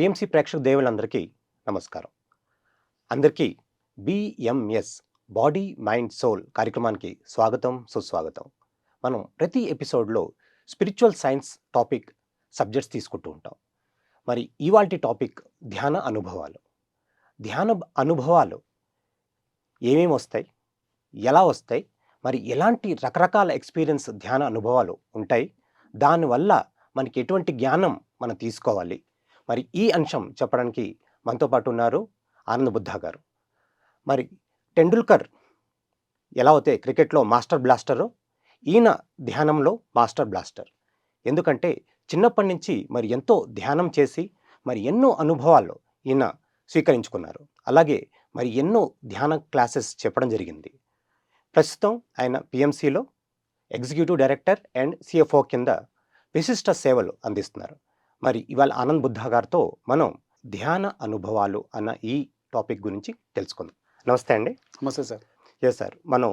PMC ప్రేక్షక దేవులందరికీ నమస్కారం. అందరికీ బిఎంఎస్ బాడీ మైండ్ సోల్ కార్యక్రమానికి స్వాగతం, సుస్వాగతం. మనం ప్రతి ఎపిసోడ్లో స్పిరిచువల్ సైన్స్ టాపిక్ సబ్జెక్ట్స్ తీసుకుంటూ ఉంటాం. మరి ఇవాల్టి టాపిక్ ధ్యాన అనుభవాలు. ధ్యాన అనుభవాలు ఏమేమి వస్తాయి, ఎలా వస్తాయి, మరి ఎలాంటి రకరకాల ఎక్స్పీరియన్స్ ధ్యాన అనుభవాలు ఉంటాయి, దానివల్ల మనకి ఎటువంటి జ్ఞానం మనం తీసుకోవాలి, మరి ఈ అంశం చెప్పడానికి మనతో పాటు ఉన్నారు ఆనంద్ బుద్ధా గారు. మరి టెండూల్కర్ ఎలా అయితే క్రికెట్లో మాస్టర్ బ్లాస్టరో, ఈయన ధ్యానంలో మాస్టర్ బ్లాస్టర్. ఎందుకంటే చిన్నప్పటి నుంచి మరి ఎంతో ధ్యానం చేసి మరి ఎన్నో అనుభవాలు ఈయన స్వీకరించుకున్నారు. అలాగే మరి ఎన్నో ధ్యాన క్లాసెస్ చెప్పడం జరిగింది. ప్రస్తుతం ఆయన పిఎంసిలో ఎగ్జిక్యూటివ్ డైరెక్టర్ అండ్ సిఎఫ్ఓ కింద విశిష్ట సేవలు అందిస్తున్నారు. మరి ఇవాళ ఆనంద్ బుద్ధా గారితో మనం ధ్యాన అనుభవాలు అన్న ఈ టాపిక్ గురించి తెలుసుకుందాం. నమస్తే అండి. నమస్తే సార్. ఎస్ సార్, మనం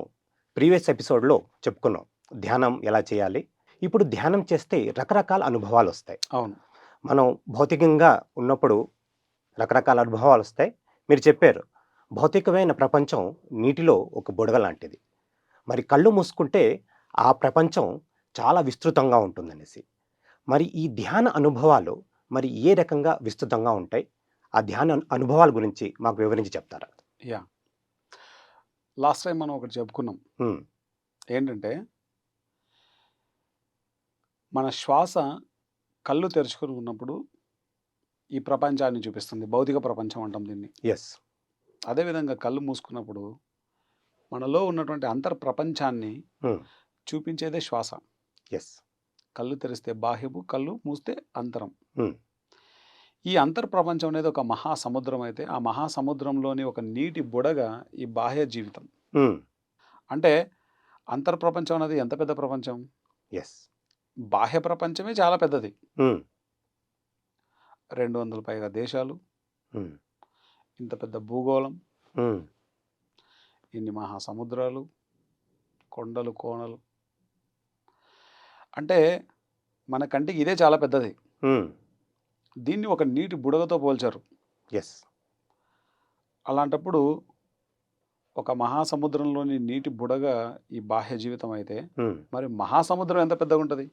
ప్రీవియస్ ఎపిసోడ్లో చెప్పుకున్నాం ధ్యానం ఎలా చేయాలి. ఇప్పుడు ధ్యానం చేస్తే రకరకాల అనుభవాలు వస్తాయి. అవును, మనం భౌతికంగా ఉన్నప్పుడు రకరకాల అనుభవాలు వస్తాయి. మీరు చెప్పారు భౌతికమైన ప్రపంచం నీటిలో ఒక బుడగ లాంటిది. మరి కళ్ళు మూసుకుంటే ఆ ప్రపంచం చాలా విస్తృతంగా ఉంటుందనేసి. మరి ఈ ధ్యాన అనుభవాలు మరి ఏ రకంగా విస్తృతంగా ఉంటాయి, ఆ ధ్యాన అనుభవాల గురించి మాకు వివరించి చెప్తారా? యా, లాస్ట్ టైం మనం ఒకటి చెప్పుకున్నాం. ఏంటంటే మన శ్వాస కళ్ళు తెరుచుకొని ఉన్నప్పుడు ఈ ప్రపంచాన్ని చూపిస్తుంది, భౌతిక ప్రపంచం అంటాం దీన్ని. ఎస్. అదేవిధంగా కళ్ళు మూసుకున్నప్పుడు మనలో ఉన్నటువంటి అంతర్ ప్రపంచాన్ని చూపించేదే శ్వాస. ఎస్. కళ్ళు తెరిస్తే బాహ్యము, కళ్ళు మూస్తే అంతరం. ఈ అంతర్ ప్రపంచం అనేది ఒక మహాసముద్రం అయితే, ఆ మహాసముద్రంలోని ఒక నీటి బుడగ ఈ బాహ్య జీవితం. అంటే అంతర్ ప్రపంచం అనేది ఎంత పెద్ద ప్రపంచం? ఎస్. బాహ్య ప్రపంచమే చాలా పెద్దది. 200 పైగా దేశాలు, ఇంత పెద్ద భూగోళం, ఇన్ని మహాసముద్రాలు, కొండలు, కోణలు. అంటే మన కంటికి ఇదే చాలా పెద్దది. దీన్ని ఒక నీటి బుడగతో పోల్చారు. ఎస్. అలాంటప్పుడు ఒక మహాసముద్రంలోని నీటి బుడగ ఈ బాహ్య జీవితం అయితే, మరి మహాసముద్రం ఎంత పెద్దగా ఉంటుంది?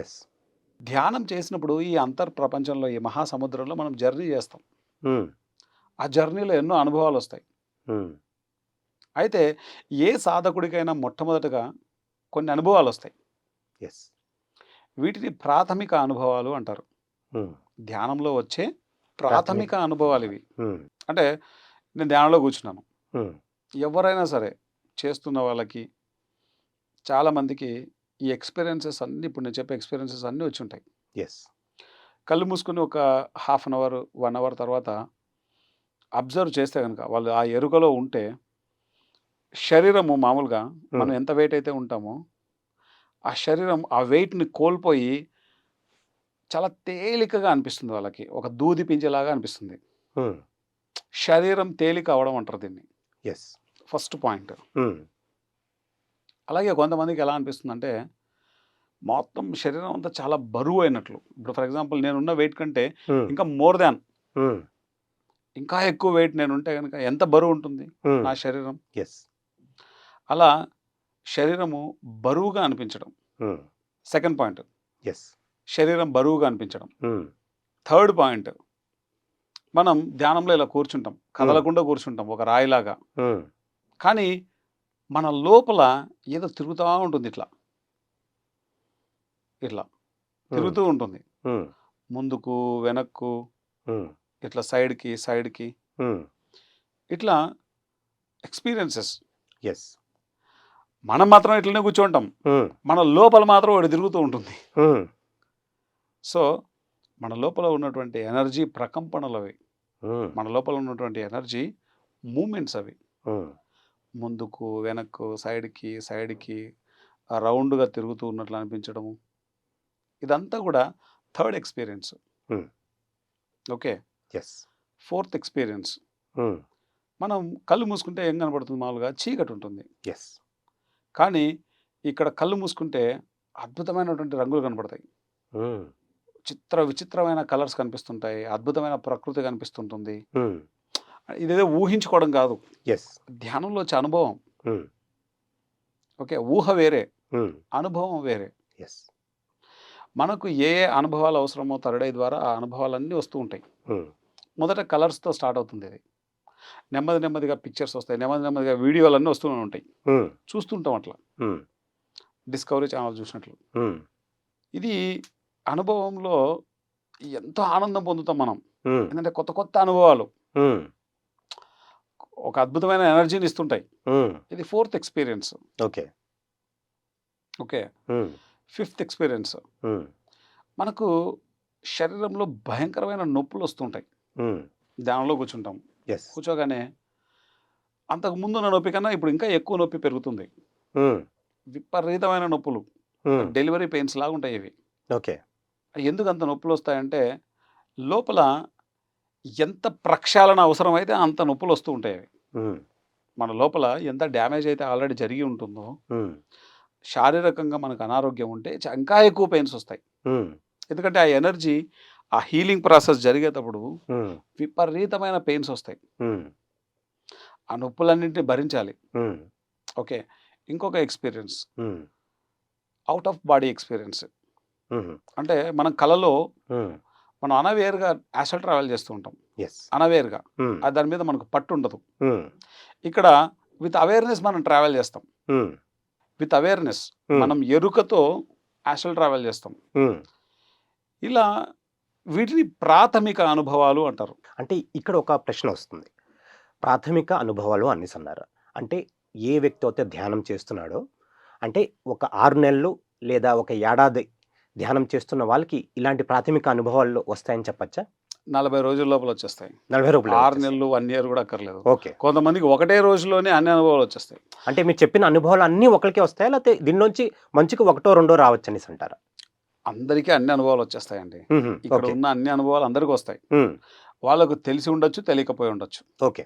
ఎస్. ధ్యానం చేసినప్పుడు ఈ అంతర్ ప్రపంచంలో, ఈ మహాసముద్రంలో మనం జర్నీ చేస్తాం. ఆ జర్నీలో ఎన్నో అనుభవాలు వస్తాయి. అయితే ఏ సాధకుడికైనా మొట్టమొదటగా కొన్ని అనుభవాలు వస్తాయి. ఎస్. వీటిని ప్రాథమిక అనుభవాలు అంటారు. ధ్యానంలో వచ్చే ప్రాథమిక అనుభవాలు ఇవి. అంటే నేను ధ్యానంలో కూర్చున్నాను, ఎవరైనా సరే చేస్తున్న వాళ్ళకి చాలామందికి ఈ ఎక్స్పీరియన్సెస్ అన్నీ, ఇప్పుడు నేను చెప్పే ఎక్స్పీరియన్సెస్ అన్నీ వచ్చి ఉంటాయి. ఎస్. కళ్ళు మూసుకుని ఒక హాఫ్ అన్ అవర్, 1 అవర్ తర్వాత అబ్జర్వ్ చేస్తే కనుక వాళ్ళు ఆ ఎరుకలో ఉంటే, శరీరము మామూలుగా మనం ఎంత వెయిట్ అయితే ఉంటామో ఆ శరీరం ఆ వెయిట్ని కోల్పోయి చాలా తేలికగా అనిపిస్తుంది. వాళ్ళకి ఒక దూది పింజలాగా అనిపిస్తుంది. శరీరం తేలిక అవడం అంటారు దీన్ని. ఎస్. First point. అలాగే కొంతమందికి ఎలా అనిపిస్తుంది అంటే, మొత్తం శరీరం అంతా చాలా బరువు అయినట్లు. ఇప్పుడు ఫర్ ఎగ్జాంపుల్ నేనున్న వెయిట్ కంటే ఇంకా మోర్ దాన్, ఇంకా ఎక్కువ వెయిట్ నేను ఉంటే కనుక ఎంత బరువు ఉంటుంది నా శరీరం. ఎస్. అలా శరీరము బరువుగా అనిపించడం సెకండ్ పాయింట్. ఎస్. శరీరం బరువుగా అనిపించడం. థర్డ్ పాయింట్, మనం ధ్యానంలో ఇలా కూర్చుంటాం, కదలకుండా కూర్చుంటాం ఒక రాయిలాగా. కానీ మన లోపల ఏదో తిరుగుతూ ఉంటుంది, ఇట్లా ఇట్లా తిరుగుతూ ఉంటుంది, ముందుకు వెనక్కు, ఇట్లా సైడ్కి ఇట్లా ఎక్స్పీరియన్సెస్. ఎస్. మనం మాత్రం ఇట్లనే కూర్చుంటాం, మన లోపల మాత్రం ఒకటి తిరుగుతూ ఉంటుంది. సో మన లోపల ఉన్నటువంటి ఎనర్జీ ప్రకంపనలు అవి, మన లోపల ఉన్నటువంటి ఎనర్జీ మూమెంట్స్ అవి. ముందుకు వెనక్కు, సైడ్కి రౌండ్గా తిరుగుతూ ఉన్నట్లు అనిపించడము, ఇదంతా కూడా third experience. Okay. Yes. Fourth experience, మనం కళ్ళు మూసుకుంటే ఏం కనబడుతుంది? మామూలుగా చీకటి ఉంటుంది. ఎస్. కానీ ఇక్కడ కళ్ళు మూసుకుంటే అద్భుతమైనటువంటి రంగులు కనబడతాయి. విచిత్రమైన కలర్స్ కనిపిస్తుంటాయి. అద్భుతమైన ప్రకృతి కనిపిస్తుంటుంది. హ్మ్. ఇదేదో ఊహించుకోవడం కాదు. యెస్. ధ్యానంలో వచ్చే అనుభవం. హ్మ్. ఓకే. ఊహ వేరే, హ్మ్. అనుభవం వేరే. యెస్. మనకు ఏ ఏ అనుభవాలు అవసరమో థర్డ్ ఐ ద్వారా ఆ అనుభవాలన్నీ వస్తూ ఉంటాయి. హ్మ్. మొదట కలర్స్‌తో స్టార్ట్ అవుతుంది ఇది. నెమ్మదిగా పిక్చర్స్ వస్తాయి. నెమ్మదిగా వీడియోలన్నీ వస్తూనే ఉంటాయి. హ్మ్. చూస్తుంటాం అట్లా. హ్మ్. డిస్కవరీ ఛానెల్ చూసినట్లు. హ్మ్. ఇది అనుభవంలో ఎంతో ఆనందం పొందుతాం మనం. హ్మ్. ఎందుకంటే కొత్త అనుభవాలు హ్మ్. ఒక అద్భుతమైన ఎనర్జీని ఇస్తుంటాయి. హ్మ్. ఇది ఫోర్త్ ఎక్స్‌పీరియన్స్. ఓకే. ఓకే. హ్మ్. Fifth experience. హ్మ్. మనకు శరీరంలో భయంకరమైన నొప్పులొస్తుంటాయి. హ్మ్. ధ్యానంలో కూర్చుంటాం. యెస్. కూర్చోగానే అంతకు ముందున్న నొప్పి కన్నా ఇప్పుడు ఇంకా ఎక్కువ నొప్పి పెరుగుతుంది. హ్మ్. విపరీతమైన నొప్పులు. హ్మ్. డెలివరీ పెయిన్స్ లాగుంటాయి ఇవి. ఓకే. ఎందుకంత నొప్పులొస్తాయంటే లోపల ఎంత ప్రక్షాళన అవసరమైతే అంత నొప్పులొస్తూ ఉంటాయి అవి. హ్మ్. మన లోపల ఎంత డ్యామేజ్ అయితే ఆల్రెడీ జరిగి ఉంటుందో, హ్మ్. శారీరకంగా మనకు అనారోగ్యం ఉంటే ఇంకా ఎక్కువ పెయిన్స్ ఒస్తాయి. హ్మ్. ఎందుకంటే ఆ ఎనర్జీ, ఆ హీలింగ్ ప్రాసెస్ జరిగేటప్పుడు హ్మ్. విపరీతమైన పెయిన్స్ ఒస్తాయి. హ్మ్. ఆ నొప్పులన్నింటిని భరించాలి. హ్మ్. ఓకే. ఇంకొక ఎక్స్‌పీరియన్స్. హ్మ్. Out of body experience. హుహు. అంటే మనం కలలో హ్మ్. మనం అన్‌అవేర్‌గా యాస్ట్రల్ ట్రావెల్ చేస్తూ ఉంటాం. యెస్. అన్‌అవేర్‌గా. హ్మ్. దాని మీద మనకు పట్టుండదు. హ్మ్. ఇక్కడ విత్ అవేర్‌నెస్ మనం ట్రావెల్ చేస్తాం. హ్మ్. విత్ అవేర్‌నెస్ హ్మ్. మనం ఎరుకతో యాస్ట్రల్ ట్రావెల్ చేస్తాం. హ్మ్. ఇలా వీటిని ప్రాథమిక అనుభవాలు అంటారు. అంటే ఇక్కడ ఒక ప్రశ్నొస్తుంది. ప్రాథమిక అనుభవాలు అనేసన్నారు. అంటే ఏ వ్యక్తి అయితే ధ్యానం చేస్తున్నాడో, అంటే ఒక 6 నెలలు లేదా ఒక ఏడాది ధ్యానం చేస్తున్న వాళ్ళకి ఇలాంటి ప్రాథమిక అనుభవాలు వస్తాయని చెప్పచ్చా? 40 రోజుల లోపల వచ్చేస్తాయి. 40 రూపాయలే 6 వచ్చేస్తాయి. నెలలు, 1 ఇయర్ కూడా అక్కర్లేదు. ఓకే. కొంతమందికి ఒకటే రోజులోనే అన్ని అనుభవాలు వచ్చేస్తాయి. అంటే మీరు చెప్పిన అనుభవాలు అన్నీ ఒకళ్ళకే వస్తాయా? లేతే దీనిలోంచి మంచికి ఒకటో, రెండో రావచ్చనేసంటారా? అందరికీ అన్ని అనుభవాలు వచ్చేస్తాయండి. హుహు. ఇక్కడ ఓకే. ఉన్న అన్ని అనుభవాలు అందరికి వస్తాయి. హ్మ్. వాళ్ళకు తెలిసి ఉండొచ్చు, తెలియకపోయి ఉండొచ్చు. ఓకే.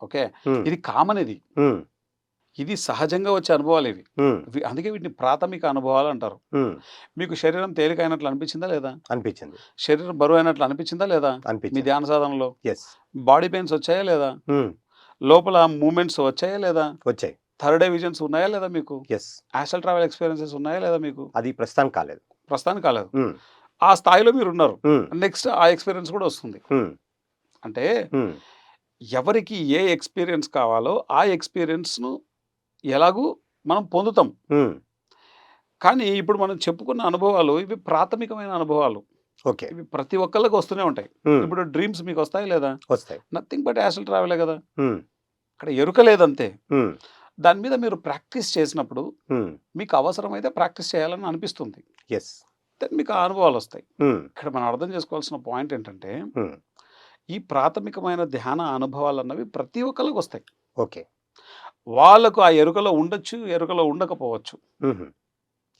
ఓకే. హ్మ్. ఇది కామన్ ఇది. హ్మ్. ఇది సహజంగా వచ్చే అనుభవాలు ఇవి. హ్మ్. అందుకే వీటిని ప్రాథమిక అనుభవాలు అంటారు. హ్మ్. మీకు శరీరం తేలికైనట్లు అనిపించిందా లేదా? అనిపించింది. శరీరం బరువైనట్లు అనిపించిందా లేదా? మీ అనిపించింది. ధ్యాన సాధనలో? యెస్. బాడీ పెయిన్స్ వచ్చాయా లేదా? హ్మ్. లోపల మూవ్‌మెంట్స్ వచ్చాయా లేదా? వచ్చాయి. థర్డ్ ఐ విజన్స్ ఉన్నాయా లేదా మీకు? యెస్. ఆస్ట్రల్ ట్రావెల్ ఎక్స్‌పీరియన్సెస్ ఉన్నాయా లేదా మీకు? అది ప్రస్తుతానికి కాలేదు. ప్రస్తుతానికి కాలేదు. హ్మ్. ఆ స్థాయిలో మీరున్నారు. హ్మ్. నెక్స్ట్ ఆ ఎక్స్‌పీరియన్స్ కూడా వస్తుంది. హ్మ్. అంటే హ్మ్. ఎవరికి ఏ ఎక్స్‌పీరియన్స్ కావాలో ఆ ఎక్స్‌పీరియన్స్‌ను ఎలాగూ మనం పొందుతాం. హ్మ్. కానీ ఇప్పుడు మనం చెప్పుకున్న అనుభవాలు ఇవి ప్రాథమికమైన అనుభవాలు. ఓకే. ఇవి ప్రతి ఒక్కళ్ళకి వస్తూనే ఉంటాయి. హ్మ్. ఇప్పుడు డ్రీమ్స్ మీకొస్తాయా లేదా? వస్తాయి. నథింగ్ బట్ ఆస్ట్రల్ ట్రావెలే గదా! హ్మ్. అక్కడ ఎరుక లేదంతే. హ్మ్. దాని మీద మీరు ప్రాక్టీస్ చేసినప్పుడు హ్మ్. మీకు అవసరమైతే ప్రాక్టీస్ చేయాలని అనిపిస్తుంది. యెస్. దెన్ మీకు ఆ అనుభవాలొస్తాయి. హ్మ్. ఇక్కడ మనం అర్థం చేసుకోవాల్సిన పాయింట్ ఏంటంటే, హ్మ్. ఈ ప్రాథమికమైన ధ్యాన అనుభవాలన్నవి ప్రతి ఒక్కళ్ళకొస్తాయి. ఓకే. వాళ్ళకు ఆ ఎరుకలో ఉండొచ్చు, ఎరుకలో ఉండకపోవచ్చు. హుహు.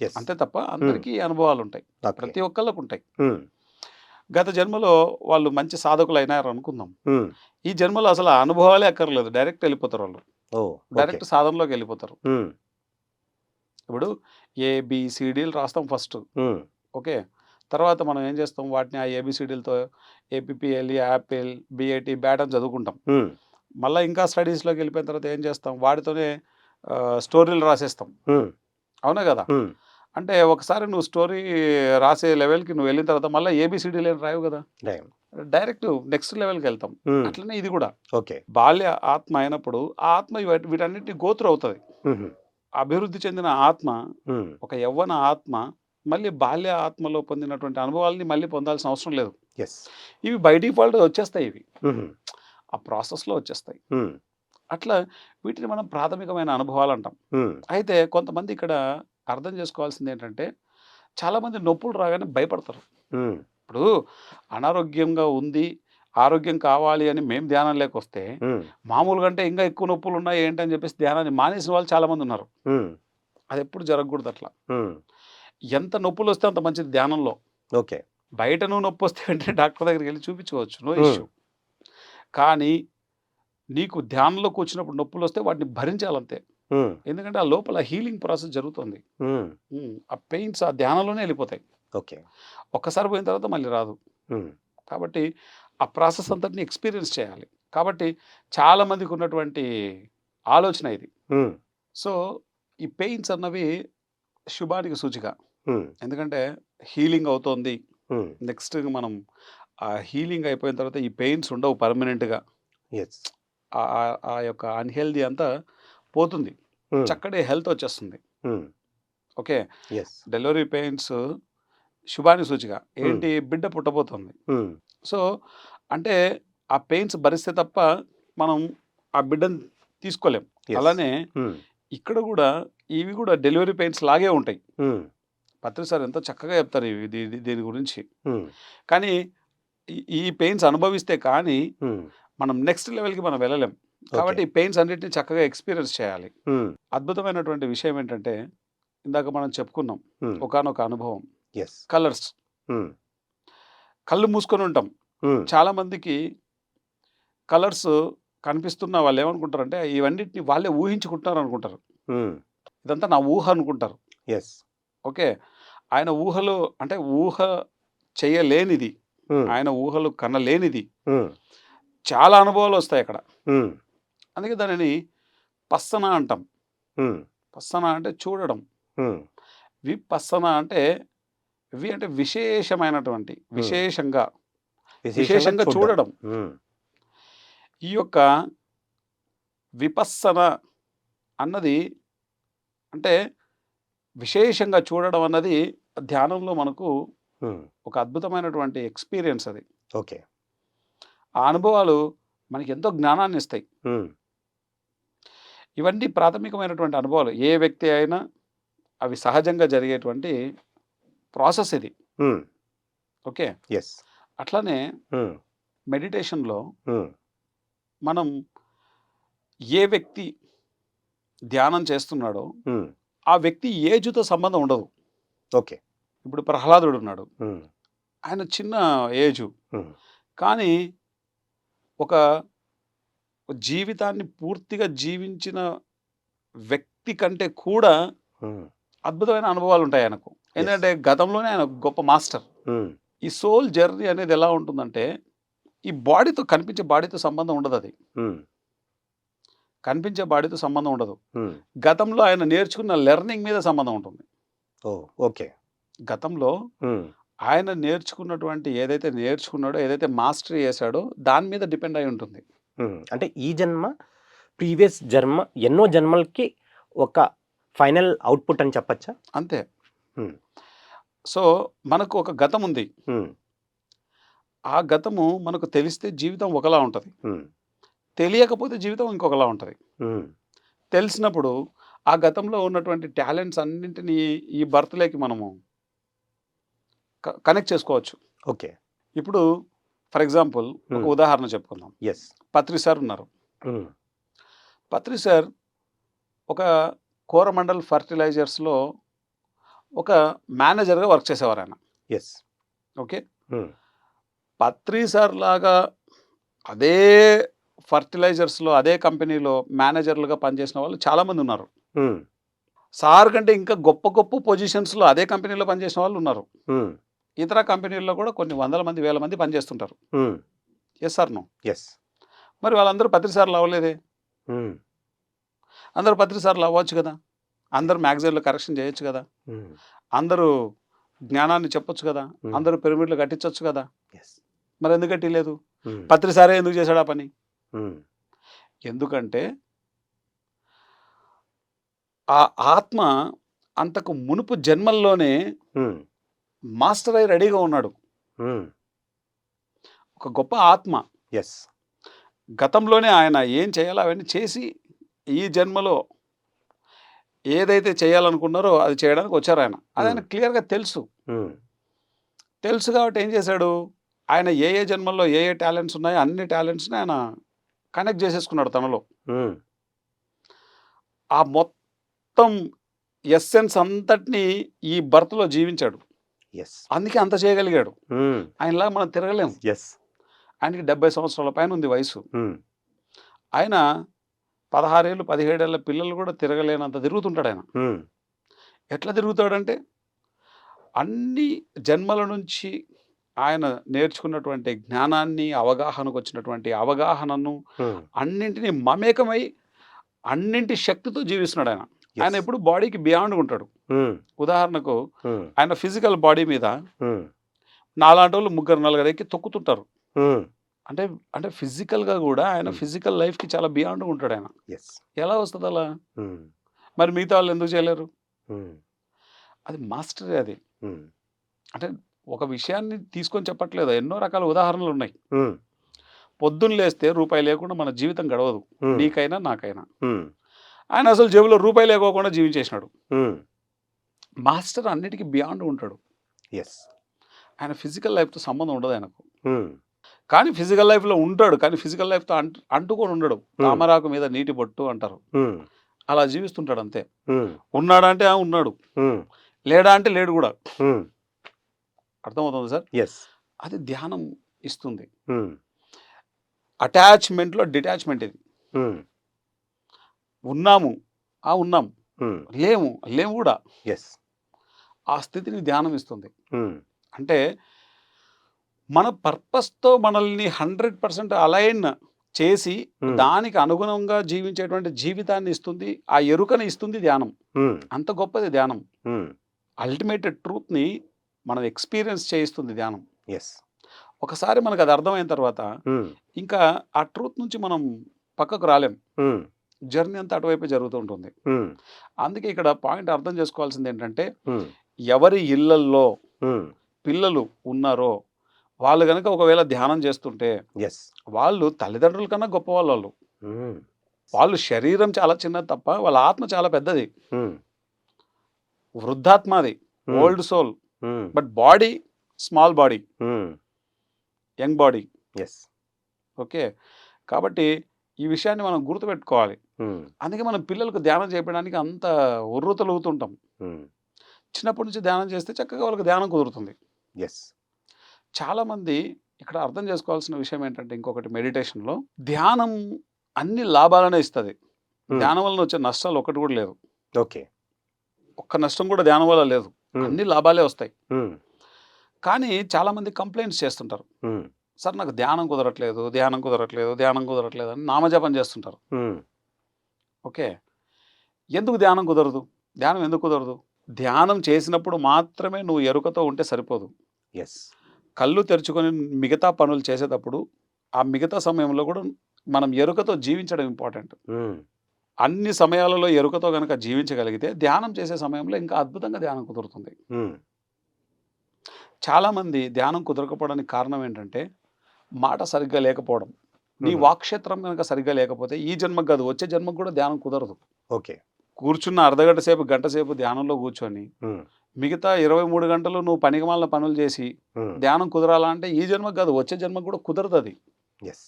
యెస్. అంతే తప్ప హ్మ్. అందరికీ అనుభవాలుంటాయి. ఓకే. ప్రతి ఒక్కళ్ళకుంటాయి. హ్మ్. గత జన్మలో వాళ్ళు మంచి సాధకులైనారనుకుందాం. హ్మ్. ఈ జన్మలో అసలు ఆ అనుభవాలే అక్కర్లేదు. డైరెక్ట్ ఎళ్ళిపోతారాళ్ళు. ఓహ్! ఓకే. డైరెక్ట్ సాధనలోకెళ్ళిపోతారు. హ్మ్. ఇప్పుడు ఏబీసీడీలు రాస్తాం ఫస్టు. హ్మ్. ఓకే. తర్వాత మనం ఏం చేస్తాం వాటిని ఆ ఏబీసీడీలతో ఏపీపీఎల్ఈ, యాపిల్, బీఏటీ, బ్యాట్ అని చదువుకుంటాం. హ్మ్. మళ్ళా ఇంకా స్టడీస్‌లోకెళ్ళిపోయిన తర్వాత ఏం చేస్తాం వాటితోనే స్టోరీలు రాసేస్తాం. హ్మ్. అవునా గదా! హ్మ్. అంటే ఒకసారి నువ్వు స్టోరీ రాసే లెవెల్‌కి నువ్వెళ్ళిన తర్వాత మళ్ళా ఏబీసీడీలేం రాయవు గదా! డైమ్. డైరెక్ట్ నెక్స్ట్ లెవెల్‌కెళ్తాం. హ్మ్. అట్లనే ఇది గూడా. ఓకే. బాల్య ఆత్మ అయినప్పుడు ఆ ఆత్మ వీటన్నిటిని గో త్రూ అవుతది. హుహు. అభివృద్ధి చెందిన ఆత్మ, హ్మ్. ఒక యవ్వన ఆత్మ మళ్ళీ బాల్య ఆత్మలో పొందినటువంటి అనుభవాల్ని మళ్ళీ పొందాల్సిన అవసరం లేదు. యెస్. ఇవి బై డిఫాల్ట్ వచ్చేస్తాయి ఇవి. హుహు. ఆ ప్రాసెస్‌లో వచ్చేస్తాయి. హ్మ్. అట్లా వీటిని మనం ప్రాథమికమైన అనుభవాలంటాం. హ్మ్. అయితే కొంతమంది ఇక్కడ అర్థం చేసుకోవాల్సిందేంటంటే, చాలామంది నొప్పులు రాగానే భయపడతారు. హ్మ్. ఇప్పుడు అనారోగ్యంగా ఉంది, ఆరోగ్యం కావాలి అని మేము ధ్యానంలోకొస్తే, హ్మ్. మామూలుగా అంటే ఇంకా ఎక్కువ నొప్పులున్నాయి ఏంటని చెప్పేసి ధ్యానాన్ని మానేసిన వాళ్ళు చాలామందున్నారు. హ్మ్. అదెప్పుడు జరగకూడదట్లా. హ్మ్. ఎంత నొప్పులొస్తే అంత మంచిది ధ్యానంలో. ఓకే. బయట నువ్వు నొప్పొస్తే వెంటనే డాక్టర్ దగ్గరికెళ్లి చూపించుకోవచ్చు. నో హ్మ్. ఇష్యూ. కానీ నీకు ధ్యానంలో కూర్చున్నప్పుడు నొప్పులొస్తే వాటిని భరించాలంతే. హ్మ్. ఎందుకంటే ఆ లోపల హీలింగ్ ప్రాసెస్ జరుగుతుంది. హ్మ్. ఆ పెయిన్స్ ఆ ధ్యానంలోనే ఎళ్ళిపోతాయి. ఓకే. ఒక్కసారి పోయిన తర్వాత మళ్ళీ రాదు. హ్మ్. కాబట్టి ఆ ప్రాసెస్ అంతటిని ఎక్స్‌పీరియన్స్ చేయాలి. కాబట్టి చాలా మందికి ఉన్నటువంటి ఆలోచన ఇది. హ్మ్. సో, ఈ పెయిన్స్ అన్నవి శుభానికి సూచిక. హ్మ్. ఎందుకంటే హీలింగ్ అవుతోంది. హ్మ్. నెక్స్ట్ మనం ఆ హీలింగ్ అయిపోయిన తర్వాత ఈ పెయిన్స్ ఉండవు పర్మనెంట్‌గా. యెస్. ఆ యొక్క అన్‌హెల్తీ అంతా పోతుంది. హ్మ్. చక్కటి హెల్త్ వచ్చేస్తుంది. హ్మ్. ఓకే. యెస్. డెలివరీ పెయిన్స్ శుభానికి సూచిక. హ్మ్. ఏంటి బిడ్డ పుట్టబోతుంది. హ్మ్. సో, అంటే ఆ పెయిన్స్ భరిస్తే తప్ప మనం ఆ బిడ్డని తీసుకోలేం. యెస్. అలానే హ్మ్. ఇక్కడ గూడా ఇవి గూడా డెలివరీ పెయిన్స్ లాగే ఉంటాయి. హ్మ్. పత్రి సార్ ఎంతో చక్కగా చెప్తారు ఇవి దీని గురించి. హ్మ్. కానీ ఈ పెయిన్స్ అనుభవిస్తే కానీ హ్మ్. మనం నెక్స్ట్ లెవెల్‌కి మనం వెళ్ళలేం. ఓకే. కాబట్టి ఈ పెయిన్స్ అన్నిటిని చక్కగా ఎక్స్‌పీరియన్స్ చేయాలి. హ్మ్. అద్భుతమైనటువంటి విషయం ఏంటంటే ఇందాక మనం చెప్పుకున్నాం. హ్మ్. ఒకానొక అనుభవం. యెస్. కలర్స్. హ్మ్. కళ్ళు మూసుకొని ఉంటాం. హ్మ్. చాలామందికి కలర్స్ కనిపిస్తున్న వాళ్ళేమనుకుంటారంటే, ఇవన్నిటిని వాళ్ళే ఊహించుకుంటున్నారనుకుంటారు. హ్మ్. ఇదంతా నా ఊహ అనుకుంటారు. యెస్. ఓకే. ఆయన ఊహలో అంటే ఊహ చేయలేనిది. హ్మ్. ఆయన ఊహలు కనలేనిది. హ్మ్. చాలా అనుభవాలొస్తాయక్కడ. హ్మ్. అందుకే దానిని పස්සన అంటాం. హ్మ్. పස්සన అంటే చూడడం. హ్మ్. విపස්සన అంటే అంటే విశేషమైనటువంటి, హ్మ్. విశేషంగా, విశేషంగా విశేషంగా చూడ్డం. చూడడం. హ్మ్. ఈ యొక్క విపස්සన అన్నది అంటే విశేషంగా చూడడం అన్నది ధ్యానంలో మనకు హ్మ్. ఒక అద్భుతమైనటువంటి ఎక్స్‌పీరియన్స్ అది. ఓకే. ఆ అనుభవాలు మనకెంతో జ్ఞానాన్నిస్తాయి. హ్మ్. ఇవన్నీ ప్రాథమికమైనటువంటి అనుభవాలు. ఏ వ్యక్తి అయినా అవి సహజంగా జరిగేటువంటి ప్రాసెస్ ఇది. హ్మ్. ఓకే. యెస్. అట్లానే హ్మ్. మెడిటేషన్‌లో హ్మ్. మనం ఏ వ్యక్తి ధ్యానం చేస్తున్నాడో, హ్మ్. ఆ వ్యక్తి ఏజ్‌తో సంబంధం ఉండదు. ఓకే. ఇప్పుడు ప్రహ్లాదుడున్నాడు. హ్మ్. ఆయన చిన్న ఏజు. హ్మ్. కానీ ఒక జీవితాన్ని పూర్తిగా జీవించిన వ్యక్తి కంటే కూడా హ్మ్. అద్భుతమైన అనుభవాలుంటాయి ఆయనకు. యెస్. ఎందుకంటే గతంలోనే ఆయన గొప్ప మాస్టర్. హ్మ్. ఈ సోల్ జర్నీ అనేది ఎలా ఉంటుందంటే, ఈ బాడీతో కనిపించే బాడీతో సంబంధం ఉండదది. హ్మ్. కనిపించే బాడీతో సంబంధం ఉండదు. హ్మ్. గతంలో ఆయన నేర్చుకున్న లెర్నింగ్ మీద సంబంధం ఉంటుంది. ఓహ్! ఓకే. గతంలో హ్మ్. ఆయన నేర్చుకున్నటువంటి ఏదైతే నేర్చుకున్నాడో, ఏదైతే మాస్టరీ చేశాడో దాని మీద డిపెండ్ అయి ఉంటుంది. హ్మ్. అంటే ఈ జన్మ, ప్రీవియస్ జన్మ ఎన్నో జన్మలకి ఒక ఫైనల్ ఔట్‌పుట్ అని చెప్పచ్చా? అంతే. హ్మ్. సో, మనకు ఒక గతం ఉంది. హ్మ్. ఆ గతము మనకు తెలిస్తే జీవితం ఒకలా ఉంటది. హ్మ్. తెలియకపోతే జీవితం ఇంకొకలా ఉంటది. హ్మ్. తెలిసినప్పుడు ఆ గతంలో ఉన్నటువంటి టాలెంట్స్ అన్నింటినీ ఈ బర్త్‌లోకి మనము కనెక్ట్ చేసుకోవచ్చు. ఓకే. ఇప్పుడు ఫర్ ఎగ్జాంపుల్ ఒక హ్మ్. ఉదాహరణ చెప్పుకుందాం. యెస్. పత్రి సార్ ఉన్నారు. హ్మ్. పత్రి సార్ ఒక కోరమండల్ ఫెర్టిలైజర్స్‌లో ఒక మేనేజర్‌గా వర్క్ చేసేవారాయన. యెస్. ఓకే. హ్మ్. పత్రి సార్ లాగా అదే ఫెర్టిలైజర్స్‌లో అదే కంపెనీలో మేనేజర్‌లుగా పనిచేసిన వాళ్ళు చాలామందున్నారు. హ్మ్. సార్ కంటే ఇంకా గొప్ప గొప్ప పొజిషన్స్‌లో అదే కంపెనీలో పనిచేసిన వాళ్ళున్నారు. హ్మ్. ఇతర కంపెనీల్లో కూడా కొన్ని వందల మంది, వేల మంది పనిచేస్తుంటారు. Hmm. Yes or no? Yes. మరి వాళ్ళందరూ పత్రి సార్‌లు అవ్వలేదే? హ్మ్. అందరూ పత్రి సార్‌లు అవ్వచ్చు గదా! అందరూ మ్యాగజైన్‌లో కరెక్షన్ చేయొచ్చు గదా! హ్మ్. అందరూ జ్ఞానాన్ని చెప్పొచ్చు గదా! హ్మ్. అందరూ పిరమిడ్‌లు కట్టించొచ్చు గదా! యెస్. మరెందుకు కట్టియలేదు? హ్మ్. పత్రి సారే ఎందుకు చేసాడు ఆ పని? హ్మ్. ఎందుకంటే ఆ ఆత్మ అంతకు మునుపు జన్మల్లోనే హ్మ్. మాస్టర్ అయ్యి రెడీగా ఉన్నాడు. హ్మ్. ఒక గొప్ప ఆత్మ. యెస్. గతంలోనే ఆయన ఏం చేయాలో అవన్నీ చేసి ఈ జన్మలో ఏదైతే చేయాలనుకున్నారో అది చేయడానికి వచ్చారాయన. అది హ్మ్. ఆయనకు క్లియర్‌గా తెలుసు. హ్మ్. తెలుసు కాబట్టి ఏం చేశాడు? ఆయన ఏ జన్మల్లో ఏ టాలెంట్స్ ఉన్నాయో అన్ని టాలెంట్స్‌ని ఆయన కనెక్ట్ చేసేసుకున్నాడు తనలో. హ్మ్. ఆ మొత్తం ఎస్సెన్స్ అంతటిని ఈ బర్త్‌లో జీవించాడు. యెస్. అందుకే అంత చేయగలిగాడు. హ్మ్. ఆయనలాగా మనం తిరగలేం. యెస్. ఆయనకి 70 సంవత్సరాల పైనుంది వయసు. హ్మ్. ఆయన 16 ఏళ్ళు, 17 ఏళ్ల పిల్లలు కూడా తిరగలేనంత తిరుగుతుంటాడాయన. హ్మ్. ఎట్లా తిరుగుతాడంటే, అన్ని జన్మల నుంచి ఆయన నేర్చుకున్నటువంటి జ్ఞానాన్ని, అవగాహనకొచ్చినటువంటి అవగాహనను హ్మ్. అన్నింటిని మమేకమై అన్నింటి శక్తితో జీవిస్తున్నాడు ఆయన. ఆయన యెస్. ఎప్పుడు బాడీకి బియాండ్‌గా ఉంటాడు. హ్మ్. ఉదాహరణకు హ్మ్. ఆయన ఫిజికల్ బాడీ మీద హ్మ్. నాలాంటోళ్ళు ముగ్గురు, నలుగురు ఎక్కి తొక్కుతుంటారు. హ్మ్. అంటే అంటే ఫిజికల్‌గా గూడా ఆయన హ్మ్. ఫిజికల్ లైఫ్‌కి చాలా బియాండ్‌గా ఉంటాడాయన. యెస్. ఎలా వస్తదలా? హ్మ్. మరి మిగతా వాళ్ళు ఎందుకు చేయలేరు? హ్మ్. అది మాస్టరీ అది. హ్మ్. అంటే ఒక విషయాన్ని తీసుకొని చెప్పట్లేదు. ఎన్నో రకాల ఉదాహరణలున్నాయి. హ్మ్. పొద్దున్న లేస్తే రూపాయి లేకుండా మన జీవితం గడవదు. హ్మ్. నీకైనా, నాకైనా. హ్మ్. ఆయన అసలు జేబులో రూపాయి లేకోకుండా జీవించేసినాడు. హ్మ్. మాస్టర్ అన్నిటికి బియాండ్ ఉంటాడు. యెస్. ఆయన ఫిజికల్ లైఫ్‌తో సంబంధం ఉండదాయనకు. హ్మ్. కానీ ఫిజికల్ లైఫ్‌లో ఉంటాడు. కానీ ఫిజికల్ లైఫ్‌తో అంటుకొని ఉండడు. హ్మ్. తామరాకు మీద నీటి బొట్టు అంటారు. హ్మ్. అలా జీవిస్తుంటాడు అంతే. హ్మ్. ఉన్నాడా అంటే ఆ! ఉన్నాడు. హ్మ్. లేడా అంటే లేడు గూడా. హ్మ్. అర్థమవుతుందా సార్? యెస్. అది ధ్యానం ఇస్తుంది. హ్మ్. అటాచ్‌మెంట్‌లో డిటాచ్‌మెంట్ ఇది. హ్మ్. ఉన్నాము. ఆ! ఉన్నాం. హ్మ్. లేము. లేము గూడా. యెస్. ఆ స్థితిని ధ్యానం ఇస్తుంది. హ్మ్. అంటే మన పర్పస్‌తో మనల్ని 100% అలైన్ చేసి, హ్మ్. దానికి అనుగుణంగా జీవించేటువంటి జీవితాన్ని ఇస్తుంది. ఆ ఎరుకని ఇస్తుంది ధ్యానం. హ్మ్. అంత గొప్పది ధ్యానం. హ్మ్. అల్టిమేట్ ట్రూత్‌ని మనం ఎక్స్‌పీరియన్స్ చేయిస్తుంది ధ్యానం. యెస్. ఒకసారి మనకది అర్థమైన తర్వాత, హ్మ్. ఇంకా ఆ ట్రూత్ నుంచి మనం పక్కకు రాలేం. హ్మ్. జర్నీ అంతా అటువైపే జరుగుతూ ఉంటుంది. హ్మ్. అందుకే ఇక్కడ పాయింట్ అర్థం చేసుకోవాల్సిందేంటంటే, హ్మ్. ఎవరి ఇళ్లల్లో హ్మ్. పిల్లలు ఉన్నారో, వాళ్ళు గనక ఒకవేళ ధ్యానం చేస్తుంటే, యెస్. వాళ్ళు తల్లిదండ్రుల కన్నా గొప్పవాళ్ళాళ్ళు. హ్మ్. వాళ్ళు శరీరం చాలా చిన్నది తప్ప, వాళ్ళ ఆత్మ చాలా పెద్దది. హ్మ్. వృద్ధాత్మ అది. Hmm. Old soul. Hmm. But body small body. Hmm. Young body. Yes. Okay. కాబట్టి ఈ విషయాన్ని మనం గుర్తుపెట్టుకోవాలి. హ్మ్. అందుకే మనం పిల్లలకు ధ్యానం చేపియడానికి అంత ఉర్రూతలూగుతుంటాం. హ్మ్. చిన్నప్పటి నుంచి ధ్యానం చేస్తే చక్కగా వాళ్ళకి ధ్యానం కుదురుతుంది. యెస్. చాలామంది ఇక్కడ అర్థం చేసుకోవాల్సిన విషయం ఏంటంటే ఇంకొకటి మెడిటేషన్‌లో ధ్యానం అన్ని లాభాలనే ఇస్తది. హ్మ్. ధ్యానం వలన వచ్చే నష్టాలు ఒక్కటి కూడా లేదు. ఓకే. ఒక్క నష్టం కూడా ధ్యానం వల్ల లేదు. హ్మ్. అన్ని లాభాలే వస్తాయి. హ్మ్. కానీ చాలామంది కంప్లెయింట్స్ చేస్తుంటారు. హ్మ్. సార్ నాకు ధ్యానం కుదరట్లేదు, ధ్యానం కుదరట్లేదు, ధ్యానం కుదరట్లేదు అని నామజపం చేస్తుంటారు. హ్మ్. ఓకే. ఎందుకు ధ్యానం కుదరదు? ధ్యానం ఎందుకు కుదరదు? ధ్యానం చేసినప్పుడు మాత్రమే నువ్వు ఎరుకతో ఉంటే సరిపోదు. యెస్. కళ్ళు తెరుచుకొని మిగతా పనులు చేసేటప్పుడు, ఆ మిగతా సమయంలో కూడా మనం ఎరుకతో జీవించడం ఇంపార్టెంట్. హ్మ్. అన్ని సమయాలలో ఎరుకతో గనక జీవించగలిగితే, ధ్యానం చేసే సమయంలో ఇంకా అద్భుతంగా ధ్యానం కుదురుతుంది. హ్మ్. చాలామంది ధ్యానం కుదరకపోవడానికి కారణం ఏంటంటే, మాట సరిగ్గా లేకపోవడం. నీ హుహు. వాక్క్షేత్రం గనక సరిగ్గా లేకపోతే, ఈ జన్మకు కాదు వచ్చే జన్మకు కూడా ధ్యానం కుదరదు. ఓకే. కూర్చున్న అర్ధగంట సేపు, గంట సేపు ధ్యానంలో కూర్చొని, హ్మ్. మిగతా 23 గంటలు నువ్వు పనికిమాలిన పనులు చేసి, హ్మ్. ధ్యానం కుదరాలా అంటే ఈ జన్మకు కాదు వచ్చే జన్మకు కూడా కుదరదది. యెస్.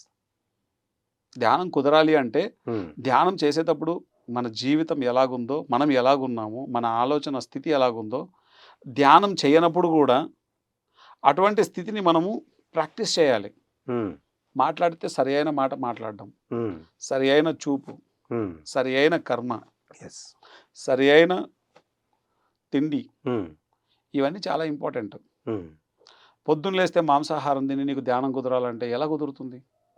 ధ్యానం కుదరాలి అంటే, హ్మ్. ధ్యానం చేసేటప్పుడు మన జీవితం ఎలాగుందో, మనం ఎలాగున్నామో, మన ఆలోచన స్థితి ఎలాగుందో, ధ్యానం చేయనప్పుడు గూడా అటువంటి స్థితిని మనము ప్రాక్టీస్ చేయాలి. హ్మ్. మాట్లాడితే సరియైన మాట మాట్లాడడం, హ్మ్. సరియైన చూపు, హ్మ్. సరియైన కర్మ, యెస్. సరియైన తిండి హ్మ్. ఇవన్నీ చాలా ఇంపార్టెంట్. హ్మ్. పొద్దున్న లేస్తే మాంసాహారం తిని నీకు ధ్యానం కుదరాలంటే ఎలా కుదురుతుంది?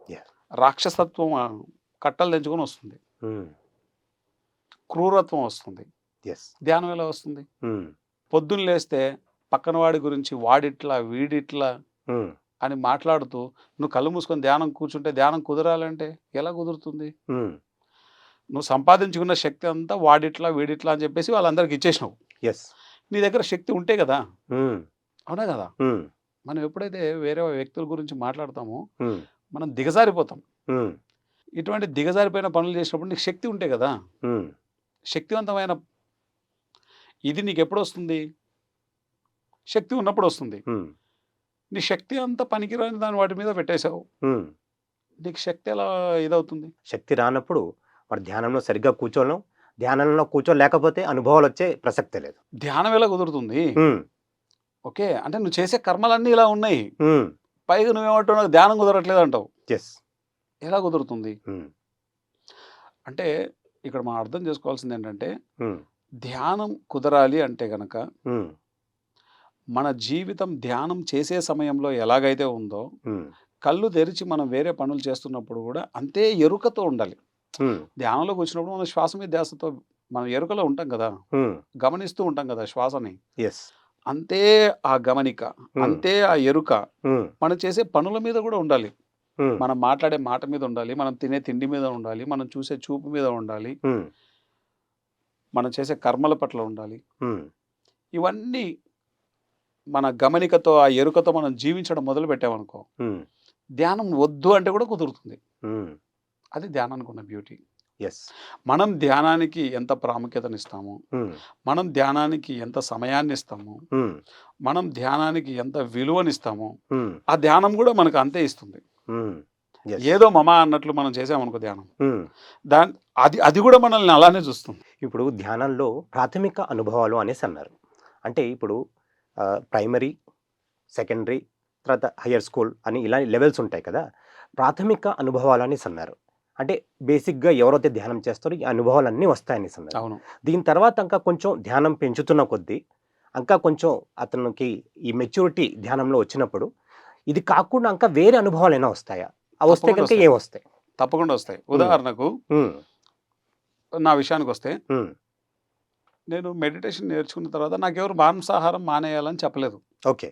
యాహ్! రాక్షసత్వం కట్టలు తెంచుకొని వస్తుంది. హ్మ్. క్రూరత్వం వస్తుంది. యెస్. ధ్యానం ఎలా వస్తుంది? హ్మ్. పొద్దున్న లేస్తే పక్కన వాడి గురించి వాడిట్లా, వీడిట్లా హ్మ్. అని మాట్లాడుతూ నువ్వు కళ్ళు మూసుకొని ధ్యానం కూర్చుంటే ధ్యానం కుదరాలంటే ఎలా కుదురుతుంది? హ్మ్. నువ్వు సంపాదించుకున్న శక్తి అంతా వాడిట్లా, వీడిట్లా అని చెప్పేసి వాళ్ళందరికి ఇచ్చేసినావు. యెస్. నీ దగ్గర శక్తి ఉంటే కదా! హ్మ్. అవునా కదా! హ్మ్. మనం ఎప్పుడైతే వేరే వ్యక్తుల గురించి మాట్లాడతామో హ్మ్. మనం దిగజారిపోతాం. హ్మ్. ఇటువంటి దిగజారిపోయిన పనులు చేసినప్పుడు నీకు శక్తి ఉంటే కదా! హ్మ్. శక్తివంతమైన ఇది నీకెప్పుడొస్తుంది? శక్తి ఉన్నప్పుడొస్తుంది. హ్మ్. నీ శక్తి అంతా పనికిరాని దాని వాటి మీద పెట్టేసావు. హ్మ్. నీకు శక్తి ఎలా ఇదవుతుంది? శక్తి రానప్పుడు మరి ధ్యానంలో సరిగ్గా కూర్చోలేం. ధ్యానంలో కూర్చోలేకపోతే అనుభవాలొచ్చే ప్రసక్తే లేదు. ధ్యానం ఎలా కుదురుతుంది? హ్మ్. ఓకే. అంటే నువ్వు చేసే కర్మలన్నీ ఇలా ఉన్నాయి. హ్మ్. పైగా నువ్వేమంటావు నాకు ధ్యానం కుదరట్లేదంటావు. యెస్. ఎలా కుదురుతుంది? హ్మ్. అంటే ఇక్కడ మనం అర్థం చేసుకోవాల్సిందేంటంటే, హ్మ్. ధ్యానం కుదరాలి అంటే గనక హ్మ్. మన జీవితం ధ్యానం చేసే సమయంలో ఎలాగైతే ఉందో, హ్మ్. కళ్ళు తెరిచి మనం వేరే పనులు చేస్తున్నప్పుడు గూడా అంతే ఎరుకతో ఉండాలి. హ్మ్. ధ్యానంలోకి వచ్చినప్పుడు మనం శ్వాస మీద ధ్యాసతో మనం ఎరుకలో ఉంటాం గదా! హ్మ్. గమనిస్తూ ఉంటాం గదా శ్వాసని. యెస్. అంతే ఆ గమనిక, హ్మ్. అంతే ఆ ఎరుక హ్మ్. మనం చేసే పనుల మీద గూడా ఉండాలి. హ్మ్. మనం మాట్లాడే మాట మీద ఉండాలి. మనం తినే తిండి మీద ఉండాలి. మనం చూసే చూపు మీద ఉండాలి. హ్మ్. మనం చేసే కర్మల పట్ల ఉండాలి. హ్మ్. ఇవన్నీ మన గమనికతో, ఆ ఎరుకతో మనం జీవించడం మొదలుపెట్టామనుకో, హ్మ్. ధ్యానం వద్దు అంటే కూడా కుదురుతుంది. హ్మ్. అది ధ్యానానికి ఉన్న బ్యూటీ. యెస్. మనం ధ్యానానికి ఎంత ప్రాముఖ్యతనిస్తామో, హ్మ్. మనం ధ్యానానికి ఎంత సమయాన్నిస్తామో, హ్మ్. మనం ధ్యానానికి ఎంత విలువనిస్తామో, హ్మ్. ఆ ధ్యానం గూడా మనకు అంతే ఇస్తుంది. హ్మ్. యెస్. ఏదో మమ అన్నట్లు మనం చేసామనుకో ధ్యానం. హ్మ్. దాన్ అది అది గూడా మనల్ని అలానే చూస్తుంది. ఇప్పుడు ధ్యానంలో ప్రాథమిక అనుభవాలు అనేసన్నారు. అంటే ఇప్పుడు ప్రైమరీ, సెకండరీ, తర్వాత హైర్ స్కూల్ అని ఇలా లెవెల్స్ ఉంటాయి కదా! ప్రాథమిక అనుభవాలనేసన్నారు. అంటే బేసిక్‌గా ఎవరైతే ధ్యానం చేస్తారో ఈ అనుభవాలన్నీ వస్తాయనేసన్నారు. అవును. దీని తర్వాత ఇంకా కొంచెం ధ్యానం పెంచుతున్న కొద్దీ, ఇంకా కొంచెం అతనికి ఈ మెచ్యూరిటీ ధ్యానంలో వచ్చినప్పుడు, ఇది కాకుండా ఇంకా వేరే అనుభవాలైనా వస్తాయా? అవొస్తే తప్పకుండా గనుక ఒస్తాయి. ఏమొస్తాయి? తప్పకుండా ఒస్తాయి. హ్మ్. ఉదాహరణకు హ్మ్. నా విషయానికొస్తే, హ్మ్. నేను మెడిటేషన్ నేర్చుకున్న తర్వాత నాకెవరు మాంసాహారం మానేయాలని చెప్పలేదు. ఓకే.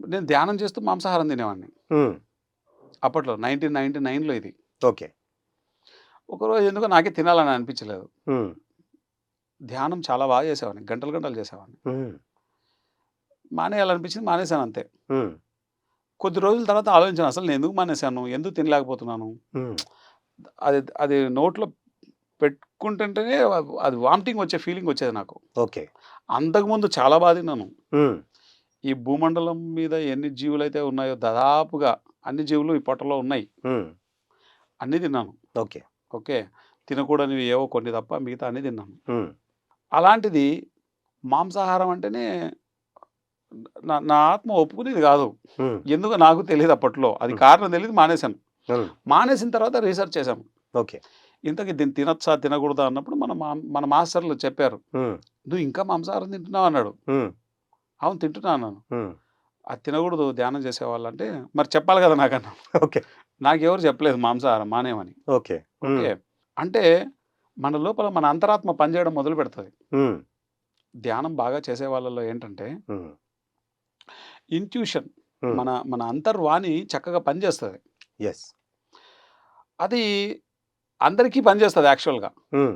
నేను ధ్యానం చేస్తూ మాంసాహారం తినేవాడిని. హ్మ్. అప్పట్లో 1999లో ఇది. ఓకే. ఒకరోజు ఎందుకో నాకే తినాలని అనిపించలేదు. హ్మ్. ధ్యానం చాలా బాగా చేసేవాడిని. గంటలు గంటలు చేసేవాడిని. హ్మ్. మానేయాలనిపించింది మానేశాను అంతే. హ్మ్. కొద్ది రోజుల తర్వాత ఆలోచించాను అసలు నేను ఎందుకు మానేశాను? ఎందుకు తినలేకపోతున్నాను? హ్మ్. అది అది నోట్లో పెట్టుకుంటుంటేనే అది వామిటింగ్ వచ్చే ఫీలింగ్ వచ్చేది నాకు. ఓకే. అంతకుముందు చాలా బా తిన్నాను. హ్మ్. ఈ భూమండలం మీద ఎన్ని జీవులైతే ఉన్నాయో దాదాపుగా అన్ని జీవులు ఈ పొట్టలో ఉన్నాయి. హ్మ్. అన్నీ తిన్నాను. ఓకే. ఓకే. తినకూడనివి ఏవో కొన్ని తప్ప మిగతా అన్నీ తిన్నాను. హ్మ్. అలాంటిది మాంసాహారం అంటేనే నా నా ఆత్మ ఒప్పుకునేది గాదు. హ్మ్. ఎందుకో నాకు తెలీదు అప్పట్లో. అది హ్మ్. కారణం తెలీదు మానేశాను. హ్మ్. మానేసిన తర్వాత రీసెర్చ్ చేశాను. ఓకే. ఇంతకి దీన్ని తినొచ్చా? తినకూడదా? అన్నప్పుడు మన మాస్టర్‌లు చెప్పారు. హ్మ్. "నువ్వు ఇంకా మాంసాహారం తింటున్నావు" అన్నాడు. హ్మ్. అవును తింటున్నా అన్నాను. హ్మ్. అది తినకూడదు ధ్యానం చేసేవాళ్ళంటే, మరి చెప్పాలి గదా! నాకన్నాను. ఓకే. నాకెవరు చెప్పలేదు మాంసాహారం మానేయమని. ఓకే. హ్మ్. ఓకే. అంటే మన లోపల మన అంతరాత్మ పనిచేయడం మొదలుపెడతది. హ్మ్. ధ్యానం బాగా చేసే వాళ్ళలో ఏంటంటే, హ్మ్. ఇంట్యూషన్ హ్మ్. మన అంతర్వాణి చక్కగా పనిచేస్తది. యెస్. అది అందరికీ పనిచేస్తది యాక్చువల్‌గా. హ్మ్.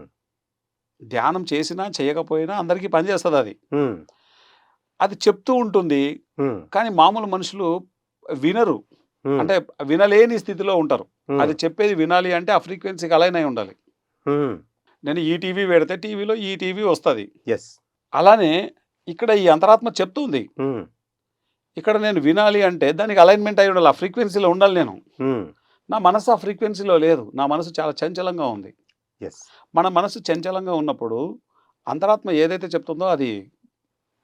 ధ్యానం చేసినా, చేయకపోయినా అందరికీ పనిచేస్తదది. హ్మ్. అది చెప్తూ ఉంటుంది. హ్మ్. కానీ మామూలు మనుషులు వినరు. హ్మ్. అంటే వినలేని స్థితిలో ఉంటారు. హ్మ్. అది చెప్పేది వినాలి అంటే ఆ ఫ్రీక్వెన్సీకి అలైన్ అయి ఉండాలి. హ్మ్. నేను ఈ టీవీ పెడితే టీవీలో ఈ టీవీ వస్తది. యెస్. అలానే ఇక్కడ ఈ అంతరాత్మ చెప్తుంది. హ్మ్. ఇక్కడ నేను వినాలి అంటే దానికి అలైన్‌మెంట్ అయి ఉండాలి. ఆ ఫ్రీక్వెన్సీలో ఉండాలి నేను. హ్మ్. నా మనసు ఆ ఫ్రీక్వెన్సీలో లేదు. నా మనసు చాలా చంచలంగా ఉంది. యెస్. మన మనసు చంచలంగా ఉన్నప్పుడు అంతరాత్మ ఏదైతే చెప్తుందో అది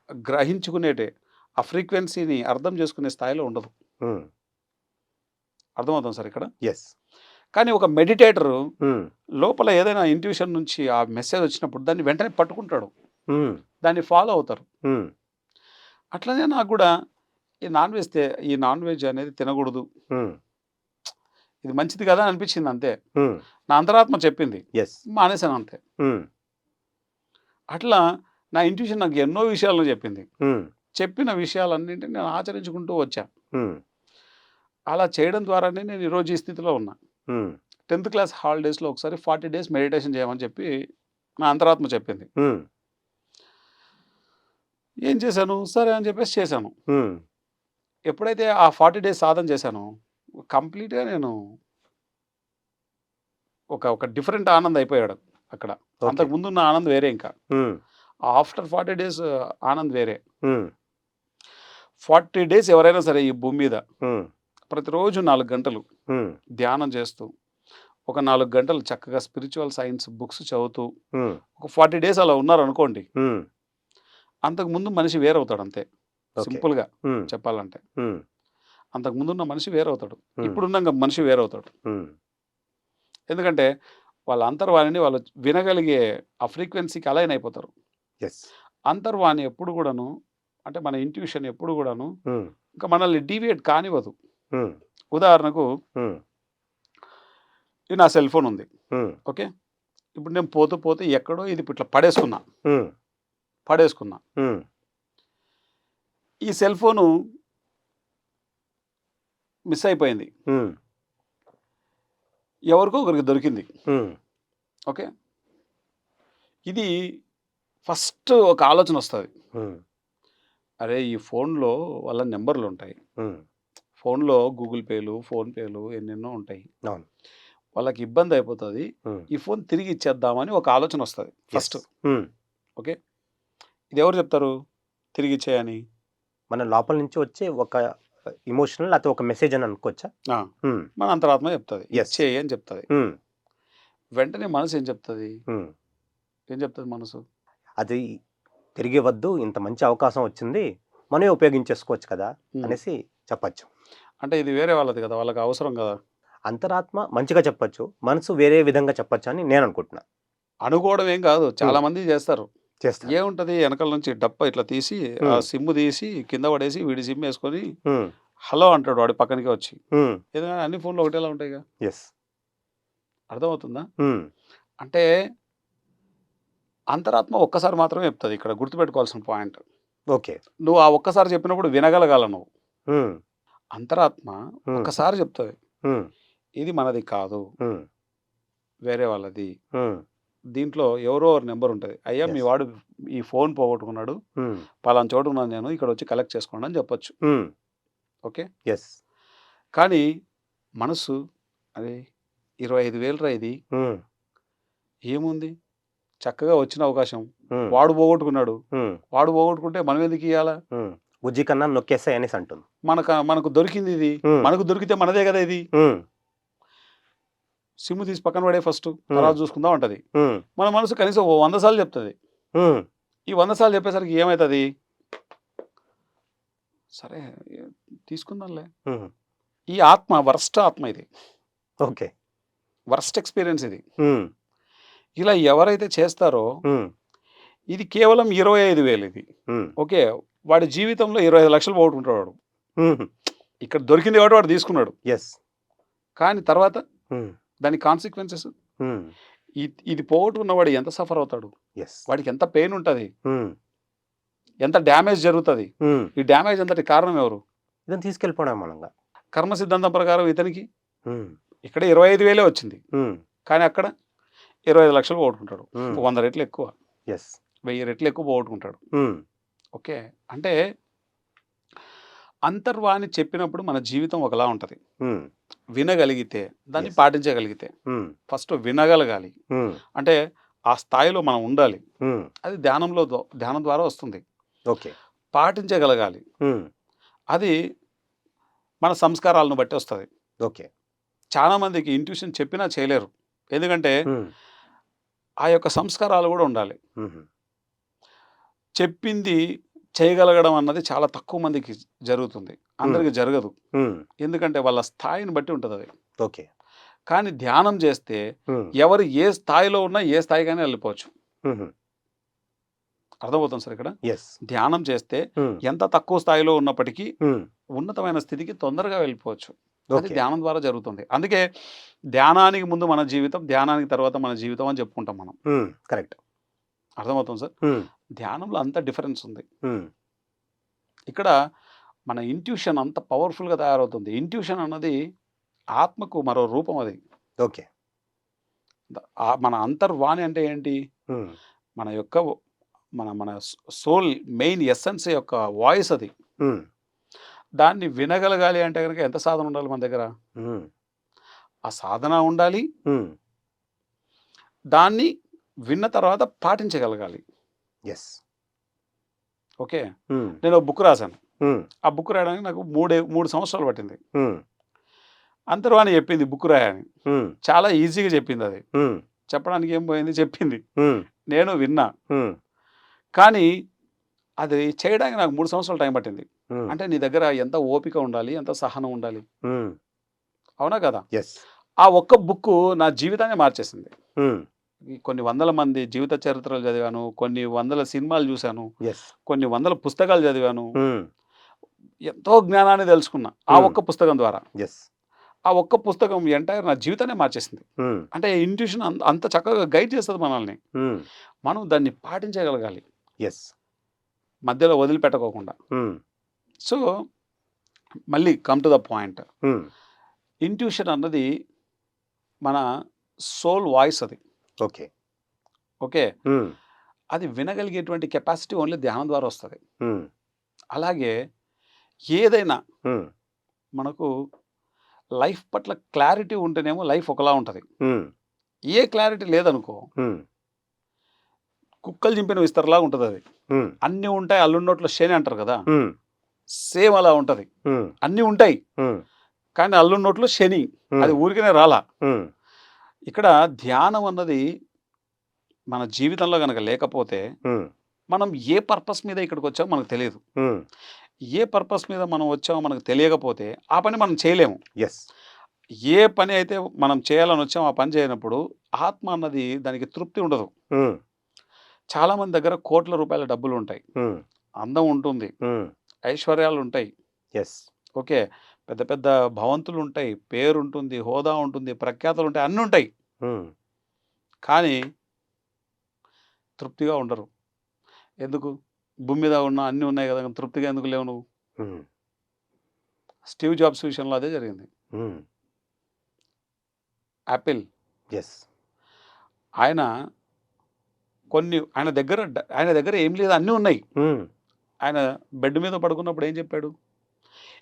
గ్రహించుకునేటే ఆ ఫ్రీక్వెన్సీని అర్థం చేసుకునే స్థాయిలో ఉండదు. హ్మ్. అర్థమవుతుందా సార్ ఇక్కడ? యెస్. కానీ ఒక మెడిటేటరు హ్మ్. లోపల ఏదైనా ఇంట్యూషన్ నుంచి ఆ మెసేజ్ వచ్చినప్పుడు దాన్ని వెంటనే పట్టుకుంటాడు. హ్మ్. దాన్ని ఫాలో అవుతారు. హ్మ్. అట్లనే నాకు గూడా ఈ నాన్ వెజ్ అనేది తినగూడదు. హ్మ్. ఇది మంచిది కదా! అనిపించింది అంతే. హ్మ్. నా అంతరాత్మ చెప్పింది. యెస్. మానేసాను అంతే. హ్మ్. అట్లా నా ఇంట్యూషన్ నాకు ఎన్నో విషయాలను చెప్పింది. హ్మ్. చెప్పిన విషయాలన్నింటిని నేను ఆచరించుకుంటూ వచ్చా. హ్మ్. అలా చేయడం ద్వారానే నేను ఈరోజు ఈ స్థితిలో ఉన్నా. హ్మ్. 10థ్ క్లాస్ హాలిడేస్‌లో ఒకసారి 40 డేస్ మెడిటేషన్ చేయమని చెప్పి నా అంతరాత్మ చెప్పింది. హ్మ్. ఏం చేశాను? సరే అని చెప్పేసి చేశాను. హ్మ్. ఎప్పుడైతే ఆ 40 డేస్ సాధన చేశానో కంప్లీట్‌గా నేను ఒక డిఫరెంట్ ఆనంద్ అయిపోయాడు అక్కడ. ఓకే. అంతకుముందున్న ఆనంద్ వేరే ఇంకా. హ్మ్. ఆఫ్టర్ 40 డేస్ ఆనంద్ వేరే. హ్మ్. 40 డేస్ ఎవరైనా సరే ఈ భూమి మీద హ్మ్. ప్రతిరోజు 4 గంటలు హ్మ్. ధ్యానం చేస్తూ, ఒక 4 గంటలు చక్కగా స్పిరిచ్యువల్ సైన్స్ బుక్స్ చదువుతూ, హ్మ్. ఒక 40 డేస్ అలా ఉన్నారనుకోండి. హ్మ్. అంతకుముందు మనిషి వేరవుతాడు అంతే. ఓకే. సింపుల్‌గా హ్మ్. చెప్పాలంటే. హ్మ్. అంతకుముందున్న మనిషి వేరవుతాడు. హ్మ్. ఇప్పుడున్న మనిషి వేరవుతాడు. హ్మ్. ఎందుకంటే వాళ్ళ అంతర్వాణిని వాళ్ళు వినగలిగే ఆ ఫ్రీక్వెన్సీకి అలైన్ అయిపోతారు. యెస్. అంతర్వాణి ఎప్పుడు కూడాను అంటే మన ఇంట్యూషన్ ఎప్పుడు కూడాను హ్మ్. ఇంకా మనల్ని డీవియేట్ కానివ్వదు. హ్మ్. ఉదాహరణకు హ్మ్. ఇది నా సెల్ ఫోన్ ఉంది. హ్మ్. ఓకే. ఇప్పుడు నేను పోతూ పోతూ ఎక్కడో ఇది ఇట్లా పడేసుకున్నా. హ్మ్. పడేసుకున్నా. హ్మ్. ఈ సెల్ ఫోను మిస్ అయిపోయింది. హ్మ్. ఎవరికో ఒకరికి దొరికింది. హ్మ్. ఓకే. ఇది ఫస్ట్ ఒక ఆలోచన వస్తది. హ్మ్. అరే! ఈ ఫోన్‌లో వాళ్ళ నంబర్‌లుంటాయి. హ్మ్. ఫోన్‌లో గూగుల్ పేలు, ఫోన్ పేలు ఎన్నెన్నో ఉంటాయి. అవును. వాళ్ళకి ఇబ్బంది అయిపోతది. హ్మ్. ఈ ఫోన్ తిరిగి ఇచ్చేద్దామని ఒక ఆలోచన వస్తది యెస్. ఫస్ట్. హ్మ్. ఓకే. ఇది ఎవరు చెప్తారు తిరిగిచ్చేయని? మన లోపల నుంచి వచ్చే ఒక ఎమోషనల్ లేతే ఒక మెసేజ్ అని అనుకోవచ్చా? ఆ! హ్మ్. మన అంతరాత్మ చెప్తది. యెస్. ఇచ్చేయి అని చెప్తది. హ్మ్. వెంటనే మనసు ఏం చెప్తది? హ్మ్. ఏం చెప్తది మనసు? అది తిరిగివద్దు. ఇంత మంచి అవకాశం వచ్చింది. మనమే ఉపయోగించేసుకోవచ్చు కదా! హ్మ్. అనేసి చెప్పచ్చు. అంటే ఇది వేరే వాళ్ళది కదా! వాళ్ళకి అవసరం కదా! అంతరాత్మ మంచిగా చెప్పచ్చు. మనసు వేరే విధంగా చెప్పచ్చని నేననుకుంటున్నా. అనుకోవడం ఏం కాదు. హ్మ్. చాలామంది చేస్తారు. చేస్తారు. ఏముంటది ఎనకాల నుంచి డప్ప ఇట్లా తీసి ఆ హ్మ్. సిమ్ తీసి కింద పడేసి వీడి సిమ్ యేసుకొని హ్మ్. హలో అంటాడు వాడి పక్కనకే వచ్చి. హ్మ్. ఎందుకంటే అన్ని ఫోన్‌లు ఒకటేలా ఉంటాయిగా. యెస్. అర్థమవుతుందా? హ్మ్. అంటే అంతరాత్మ ఒక్కసారి మాత్రమే చెప్తది. ఇక్కడ గుర్తుపెట్టుకోవాల్సిన పాయింట్. ఓకే. నువ్వు ఆ ఒక్కసారి చెప్పినప్పుడు వినగలగాల నువ్వు. హ్మ్. అంతరాత్మ హ్మ్. ఒక్కసారి చెప్తది. హ్మ్. ఇది మనది కాదు. హ్మ్. వేరే వాళ్ళది. హ్మ్. దీంట్లో ఎవరో ఒకరి నంబర్ ఉంటది. అయ్యా మీ యెస్. వాడు ఈ ఫోన్ పోగొట్టుకున్నాడు. హ్మ్. పలానా చోట ఉన్నాను నేను. ఇక్కడొచ్చి కలెక్ట్ చేసుకోండి అని చెప్పొచ్చు. హ్మ్. ఓకే. యెస్. కానీ మనసు అరే! 25,000 ఇది. హ్మ్. ఏముంది? చక్కగా వచ్చిన అవకాశం. హ్మ్. వాడు పోగొట్టుకున్నాడు. హ్మ్. వాడు పోగొట్టుకుంటే మనం ఎందుకు ఇయ్యాలా? హ్మ్. బుజ్జి కన్నా నొక్కేసేయ్ అనేసి అంటుంది. మనకు దొరికింది ఇది. హ్మ్. మనకు దొరికితే మనదే కదా ఇది. హ్మ్. సిమ్ తీసి పక్కన పడేయి ఫస్టు. హ్మ్. తర్వాత చూసుకుందాం అంటది. హ్మ్. మన మనసు కనీసం ఓ 100 సార్లు చెప్తది. హ్మ్. ఈ 100 సార్లు చెప్పేసరికి ఏమైతది? సరే ఎ తీసుకుందాంలే. హుహు. ఈ ఆత్మ వరస్ట్ ఆత్మ ఇది. ఓకే. వరస్ట్ ఎక్స్‌పీరియన్స్ ఇది. హ్మ్. ఇలా ఎవరైతే చేస్తారో హ్మ్. ఇది కేవలం 25,000 ఇది. హ్మ్. ఓకే. వాడి జీవితంలో 25,00,000 పోగొట్టుకుంటాడు వాడు. హుహు. ఇక్కడ దొరికింది కాబట్టి వాడు తీసుకున్నాడు. యెస్. కానీ తర్వాత హ్మ్. దాని కాన్సిక్వెన్సెస్ హ్మ్. ఇది పోగొట్టుకున్నవాడు ఎంత సఫర్ అవుతాడు? యెస్. వాడికి ఎంత పెయిన్ ఉంటది? హ్మ్. ఎంత డ్యామేజ్ జరుగుతది? హ్మ్. ఈ డ్యామేజ్ అంతటికి కారణం ఎవరు? ఇదని తీసుకెళ్ళిపోవడం మనంగా. కర్మ సిద్ధాంతం ప్రకారం ఇతనికి హ్మ్. ఇక్కడ 25,000 వచ్చింది. హ్మ్. కానీ అక్కడ 25,00,000 పోగొట్టుకుంటాడు. హ్మ్. 100 రెట్లు ఎక్కువ. యెస్. 1000 రెట్లు ఎక్కువ పోగొట్టుకుంటాడు. హ్మ్. ఓకే. అంటే అంతర్వాణి చెప్పినప్పుడు మన జీవితం ఒకలా ఉంటది. హ్మ్. వినగలిగితే, దాన్ని యెస్. పాటించగలిగితే. హ్మ్. ఫస్ట్ వినగలగాలి. హ్మ్. అంటే ఆ స్థాయిలో మనం ఉండాలి. హ్మ్. అది ధ్యానం ద్వారా వస్తుంది. ఓకే. పాటించగలగాలి. హ్మ్. అది మన సంస్కారాలను బట్టి వస్తది. ఓకే. చాలా మందికి ఇంట్యూషన్ చెప్పినా చేయలేరు. ఎందుకంటే హ్మ్. ఆ యొక్క సంస్కారాలు గూడా ఉండాలి. హుహు. చెప్పింది చేయగలగడం అన్నది చాలా తక్కువ మందికి జరుగుతుంది. హ్మ్. అందరికి జరగదు. హ్మ్. ఎందుకంటే వాళ్ళ స్థాయిని బట్టి ఉంటదది. ఓకే. కానీ ధ్యానం చేస్తే హ్మ్. ఎవరు ఏ స్థాయిలో ఉన్నా ఏ స్థాయికైనా వెళ్ళిపోవచ్చు. హుహు. అర్థమవుతుంది సార్ ఇక్కడ? యెస్. ధ్యానం చేస్తే హ్మ్. ఎంత తక్కువ స్థాయిలో ఉన్నప్పటికీ హ్మ్. ఉన్నతమైన స్థితికి తొందరగా వెళ్ళిపోవచ్చు. అది ఓకే. ధ్యానం ద్వారా జరుగుతుంది. అందుకే ధ్యానానికి ముందు మన జీవితం, ధ్యానానికి తర్వాత మన జీవితం అని చెప్పుకుంటాం మనం. హ్మ్. కరెక్ట్. అర్థమవుతుంది సార్? హ్మ్. ధ్యానంలో అంత డిఫరెన్స్ ఉంది. హ్మ్. ఇక్కడ మన ఇంట్యూషన్ అంత పవర్‌ఫుల్‌గా తయారవుతుంది. ఇంట్యూషన్ అన్నది ఆత్మకు మరో రూపం అది. ఓకే. మన అంతర్వాణి అంటే ఏంటి? హ్మ్. మన యొక్క మన మన సోల్ మెయిన్ ఎసెన్స్ యొక్క వాయిస్ అది. హ్మ్. దాన్ని వినగలగాలి అంటే గనక ఎంత సాధన ఉండాలి మన దగ్గర? హ్మ్. ఆ సాధన ఉండాలి. హ్మ్. దాన్ని విన్న తర్వాత పాటించగలగాలి. యెస్. ఓకే. హ్మ్. నేను ఒక బుక్ రాసాను. హ్మ్. ఆ బుక్ రాయడానికి నాకు 3 సంవత్సరాలు పట్టింది. హ్మ్. అంతర్వాణి చెప్పింది బుక్ రాయని. హ్మ్. చాలా ఈజీగా చెప్పిందది. హ్మ్. చెప్పడానికి ఏం పోయింది చెప్పింది. హ్మ్. నేను విన్నా. హ్మ్. కానీ అది చేయడానికి నాకు 3 సంవత్సరాలు టైం పట్టింది. హ్మ్. అంటే నీ దగ్గర ఎంత ఓపిక ఉండాలి, ఎంత సహనం ఉండాలి. హ్మ్. అవునా కదా! యెస్. ఆ ఒక్క బుక్కు నా జీవితాన్నే మార్చేసింది. హ్మ్. ఈ కొన్ని వందల మంది జీవిత చరిత్రలు చదివాను. కొన్ని వందల సినిమాలు చూశాను. యెస్. కొన్ని వందల పుస్తకాలు చదివాను. హ్మ్. ఎంతో జ్ఞానాన్ని తెలుసుకున్నా. ఆ హ్మ్. ఒక్క పుస్తకం ద్వారా. యెస్. ఆ ఒక్క పుస్తకం ఎంటైర్ నా జీవితాన్నే మార్చేసింది. హ్మ్. అంటే ఇంట్యూషన్ అంత చక్కగా గైడ్ చేస్తది మనల్ని. హ్మ్. మనం దాన్ని పాటించగలగాలి. యెస్. మధ్యలో వదిలిపెట్టుకోకుండా. హ్మ్. సో, మళ్ళీ కమ్ టు ద పాయింట్. హ్మ్. ఇంట్యూషన్ అన్నది మన సోల్ వాయిస్ అది. ఓకే. ఓకే. హ్మ్. అది వినగలిగేటువంటి కెపాసిటీ ఓన్లీ ధ్యానం ద్వారా వస్తది. హ్మ్. అలాగే ఏదైనా హ్మ్. మనకు లైఫ్ పట్ల క్లారిటీ ఉంటేనేమో లైఫ్ ఒకలా ఉంటది. హ్మ్. ఏ క్లారిటీ లేదనుకో, హ్మ్. కుక్కలు చింపిన విస్తరలాగా ఉంటదది. హ్మ్. అన్నీ ఉంటాయి అల్లున్నోట్లో శని అంటారు కదా! హ్మ్. సేమ్ అలా ఉంటది. హ్మ్. అన్నీ ఉంటాయి. హ్మ్. కానీ అల్లున్నోట్లో శని. అది హ్మ్. ఊరికనే రాలా. హ్మ్. ఇక్కడ ధ్యానం అన్నది మన జీవితంలో గనక లేకపోతే, హ్మ్. మనం ఏ పర్పస్ మీద ఇక్కడికొచ్చామో మనకు తెలీదు. హ్మ్. ఏ పర్పస్ మీద మనం వచ్చామో మనకు తెలియకపోతే, ఆ పని మనం చేయలేము. యెస్. ఏ పని అయితే మనం చేయాలని వచ్చామో ఆ పని చేయనప్పుడు, ఆత్మ అన్నది దానికి తృప్తి ఉండదు. హ్మ్. చాలామంది దగ్గర కోట్ల రూపాయల డబ్బులుంటాయి. హ్మ్. అందం ఉంటుంది. హ్మ్. ఐశ్వర్యాలుంటాయి. యెస్. ఓకే. పెద్ద పెద్ద భవంతులుంటాయి. పేరుంటుంది. హోదా ఉంటుంది. ప్రఖ్యాతలుంటాయి. అన్నుంటాయి. హ్మ్. కానీ తృప్తిగా ఉండరు. ఎందుకు? భూమి మీద ఉన్న అన్నీ ఉన్నాయి గదా! తృప్తిగా ఎందుకు లేవు నువ్వు? హ్మ్. స్టీవ్ జాబ్స్ విషయంలో అదే జరిగింది. హ్మ్. Apple yes. ఆయన ఆయన దగ్గర ఏం లేదు అన్నీ ఉన్నాయి. హ్మ్. ఆయన బెడ్ మీద పడుకున్నప్పుడు ఏం చెప్పాడు?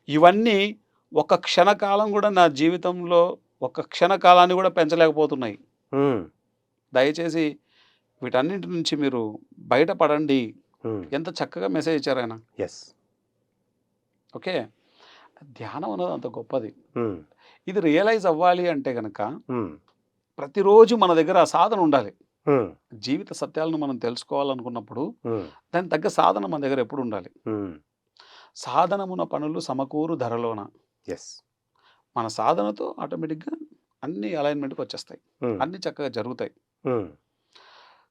ఇవన్నీ ఒక క్షణకాలం గూడా నా జీవితంలో ఒక క్షణకాలాన్ని గూడా పెంచలేకపోతున్నాయి. హ్మ్. దయచేసి వీటన్నిటి నుంచి మీరు బయటపడండి. హ్మ్. ఎంత చక్కగా మెసేజ్ ఇచ్చారాయన. యెస్. ఓకే. ధ్యానం అనేది అంత గొప్పది. హ్మ్. ఇది రియలైజ్ అవ్వాలి అంటే గనక హ్మ్. ప్రతిరోజు మన దగ్గర ఆ సాధన ఉండాలి. హ్మ్. జీవిత సత్యాలను మనం తెలుసుకోవాలనుకున్నప్పుడు హ్మ్. దానికి తగ్గ సాధన మన దగ్గర ఎప్పుడు ఉండాలి. హ్మ్. సాధనమున పనులు సమకూరు ధరలోన. యెస్. మన సాధనతో ఆటోమేటిక్‌గా అన్నీ అలైన్‌మెంట్‌కొచ్చేస్తాయి. హ్మ్. అన్నీ చక్కగా జరుగుతాయి. హ్మ్.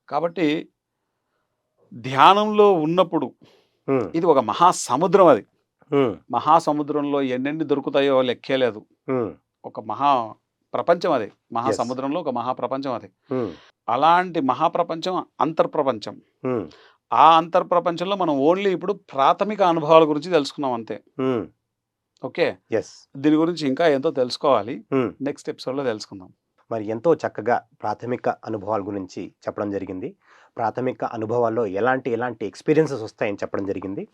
కాబట్టి ధ్యానంలో ఉన్నప్పుడు హ్మ్. ఇది ఒక మహాసముద్రం అది. హ్మ్. మహాసముద్రంలో ఎన్నెన్ని దొరుకుతాయో లెక్కే లేదు. హ్మ్. ఒక మహా ప్రపంచం అది. యెస్. మహాసముద్రంలో ఒక మహాప్రపంచం అది. హ్మ్. అలాంటి మహాప్రపంచం అంతర్ప్రపంచం. హ్మ్. ఆ అంతర్ప్రపంచంలో మనం ఓన్లీ ఇప్పుడు ప్రాథమిక అనుభవాల గురించి తెలుసుకున్నాం అంతే. హ్మ్. ఓకే. యెస్. దీని గురించి ఇంకా ఎంతో తెలుసుకోవాలి. హ్మ్. నెక్స్ట్ ఎపిసోడ్‌లో తెలుసుకుందాం. మరి ఎంతో చక్కగా ప్రాథమిక అనుభవాల గురించి చెప్పడం జరిగింది. ప్రాథమిక అనుభవాల్లో ఎలాంటి ఎక్స్‌పీరియన్సెస్ వస్తాయని చెప్పడం జరిగింది.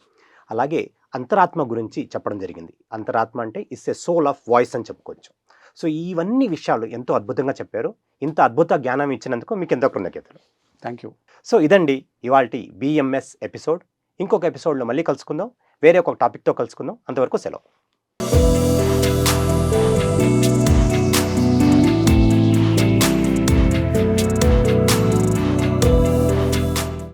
అలాగే అంతరాత్మ గురించి చెప్పడం జరిగింది. అంతరాత్మ అంటే it's a soul of voice అని చెప్పుకోవచ్చు. సో, ఇవన్నీ విషయాలు ఎంతో అద్భుతంగా చెప్పారు. ఇంత అద్భుత జ్ఞానం ఇచ్చినందుకు మీకెంతో కృతజ్ఞతలు. Thank you. సో, ఇదండి ఇవాల్టి బీఎంఎస్ ఎపిసోడ్. ఇంకొక ఎపిసోడ్‌లో మళ్ళీ కలుసుకుందాం. వేరే ఒక టాపిక్‌తో కలుసుకుందాం. అంతవరకు సెలవు.